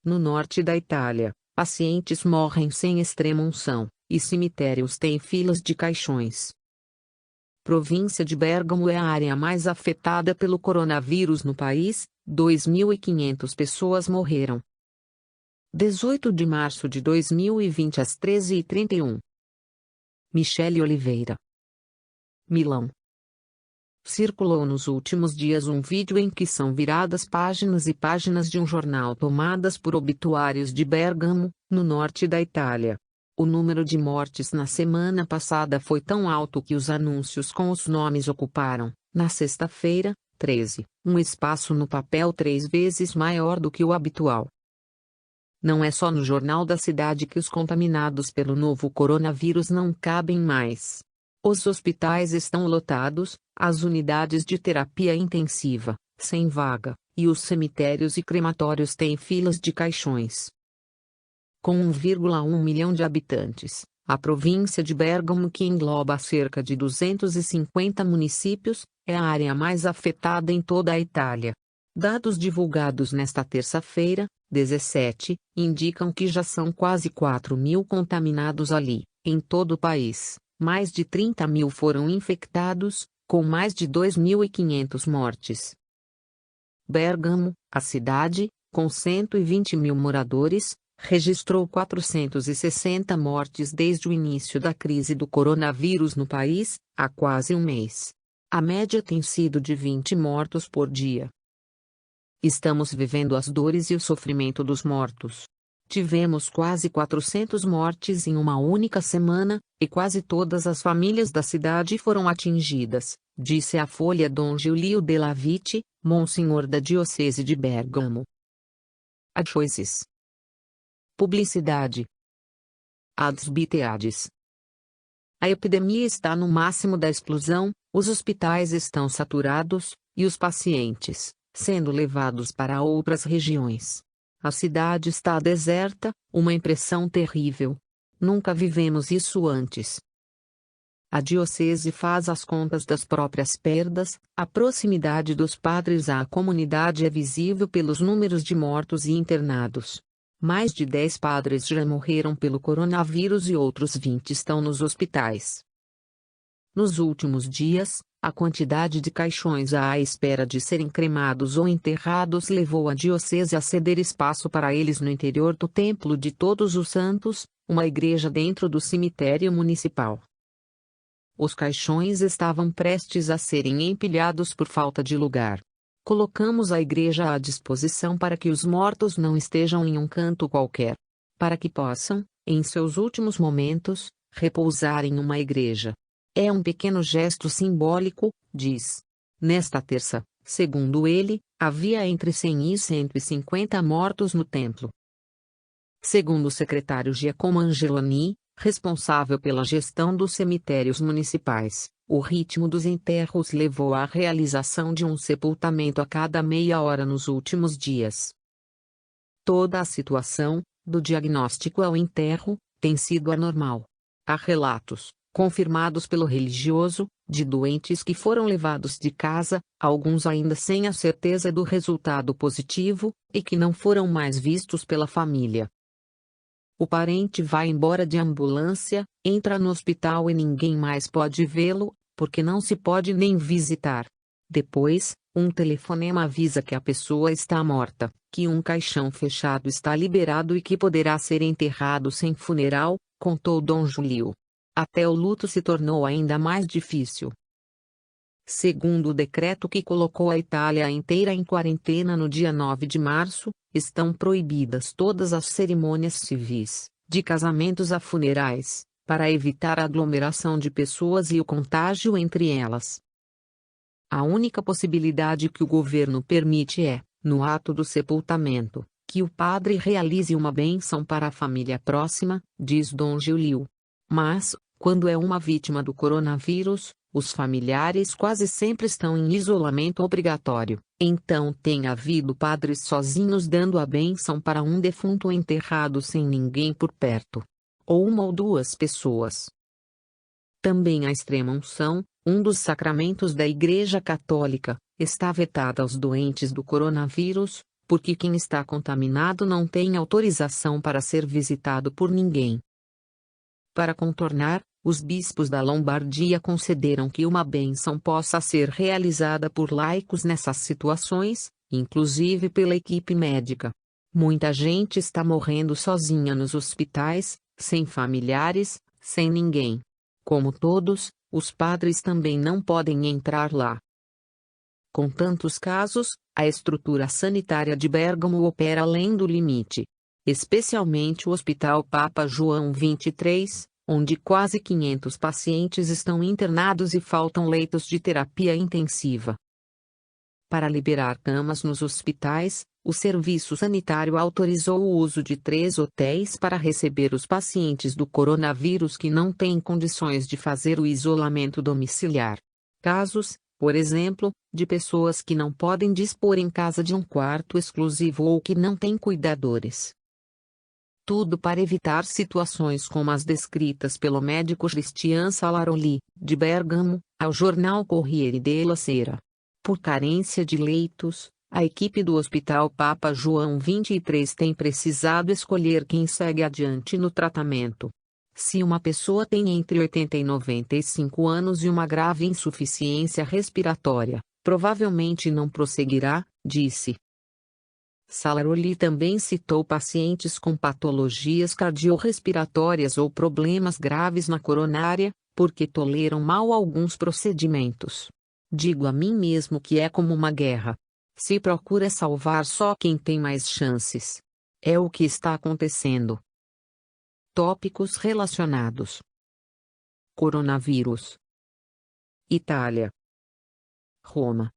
No norte da Itália, pacientes morrem sem extrema-unção, e cemitérios têm filas de caixões. Província de Bérgamo é a área mais afetada pelo coronavírus no país, 2.500 pessoas morreram. 18 de março de 2020 às 13h31. Michele Oliveira. Milão. Circulou nos últimos dias um vídeo em que são viradas páginas e páginas de um jornal tomadas por obituários de Bérgamo, no norte da Itália. O número de mortes na semana passada foi tão alto que os anúncios com os nomes ocuparam, na sexta-feira, 13, um espaço no papel 3 vezes maior do que o habitual. Não é só no jornal da cidade que os contaminados pelo novo coronavírus não cabem mais. Os hospitais estão lotados, as unidades de terapia intensiva, sem vaga, e os cemitérios e crematórios têm filas de caixões. Com 1,1 milhão de habitantes, a província de Bérgamo, que engloba cerca de 250 municípios, é a área mais afetada em toda a Itália. Dados divulgados nesta terça-feira, 17, indicam que já são quase 4.000 contaminados ali, em todo o país. Mais de 30.000 foram infectados, com mais de 2.500 mortes. Bérgamo, a cidade, com 120.000 moradores, registrou 460 mortes desde o início da crise do coronavírus no país, há quase um mês. A média tem sido de 20 mortos por dia. Estamos vivendo as dores e o sofrimento dos mortos. Tivemos quase 400 mortes em uma única semana, e quase todas as famílias da cidade foram atingidas, disse à Folha Dom Giulio Della Vite, monsenhor da Diocese de Bérgamo. Adchoices. Publicidade. Adsbiteades. A epidemia está no máximo da explosão, os hospitais estão saturados, e os pacientes, sendo levados para outras regiões. A cidade está deserta, uma impressão terrível. Nunca vivemos isso antes. A diocese faz as contas das próprias perdas, a proximidade dos padres à comunidade é visível pelos números de mortos e internados. Mais de 10 padres já morreram pelo coronavírus e outros 20 estão nos hospitais. Nos últimos dias, a quantidade de caixões à espera de serem cremados ou enterrados levou a diocese a ceder espaço para eles no interior do Templo de Todos os Santos, uma igreja dentro do cemitério municipal. Os caixões estavam prestes a serem empilhados por falta de lugar. Colocamos a igreja à disposição para que os mortos não estejam em um canto qualquer. Para que possam, em seus últimos momentos, repousar em uma igreja. É um pequeno gesto simbólico, diz. Nesta terça, segundo ele, havia entre 100 e 150 mortos no templo. Segundo o secretário Giacomo Angeloni, responsável pela gestão dos cemitérios municipais, o ritmo dos enterros levou à realização de um sepultamento a cada meia hora nos últimos dias. Toda a situação, do diagnóstico ao enterro, tem sido anormal. Há relatos, confirmados pelo religioso, de doentes que foram levados de casa, alguns ainda sem a certeza do resultado positivo, e que não foram mais vistos pela família. O parente vai embora de ambulância, entra no hospital e ninguém mais pode vê-lo, porque não se pode nem visitar. Depois, um telefonema avisa que a pessoa está morta, que um caixão fechado está liberado e que poderá ser enterrado sem funeral, contou Dom Giulio. Até o luto se tornou ainda mais difícil. Segundo o decreto que colocou a Itália inteira em quarentena no dia 9 de março, estão proibidas todas as cerimônias civis, de casamentos a funerais, para evitar a aglomeração de pessoas e o contágio entre elas. A única possibilidade que o governo permite é, no ato do sepultamento, que o padre realize uma bênção para a família próxima, diz Dom Giulio. Mas, quando é uma vítima do coronavírus, os familiares quase sempre estão em isolamento obrigatório, então tem havido padres sozinhos dando a bênção para um defunto enterrado sem ninguém por perto. Ou uma ou duas pessoas. Também a extrema-unção, um dos sacramentos da Igreja Católica, está vetada aos doentes do coronavírus, porque quem está contaminado não tem autorização para ser visitado por ninguém. Para contornar, os bispos da Lombardia concederam que uma bênção possa ser realizada por laicos nessas situações, inclusive pela equipe médica. Muita gente está morrendo sozinha nos hospitais, sem familiares, sem ninguém. Como todos, os padres também não podem entrar lá. Com tantos casos, a estrutura sanitária de Bérgamo opera além do limite. Especialmente o Hospital Papa João XXIII, onde quase 500 pacientes estão internados e faltam leitos de terapia intensiva. Para liberar camas nos hospitais, o Serviço Sanitário autorizou o uso de 3 hotéis para receber os pacientes do coronavírus que não têm condições de fazer o isolamento domiciliar. Casos, por exemplo, de pessoas que não podem dispor em casa de um quarto exclusivo ou que não têm cuidadores. Tudo para evitar situações como as descritas pelo médico Cristian Salaroli, de Bérgamo, ao jornal Corriere della Sera. Por carência de leitos, a equipe do Hospital Papa João XXIII tem precisado escolher quem segue adiante no tratamento. Se uma pessoa tem entre 80 e 95 anos e uma grave insuficiência respiratória, provavelmente não prosseguirá, disse. Salaroli também citou pacientes com patologias cardiorrespiratórias ou problemas graves na coronária, porque toleram mal alguns procedimentos. Digo a mim mesmo que é como uma guerra. Se procura salvar só quem tem mais chances. É o que está acontecendo. Tópicos relacionados: Coronavírus. Itália. Roma.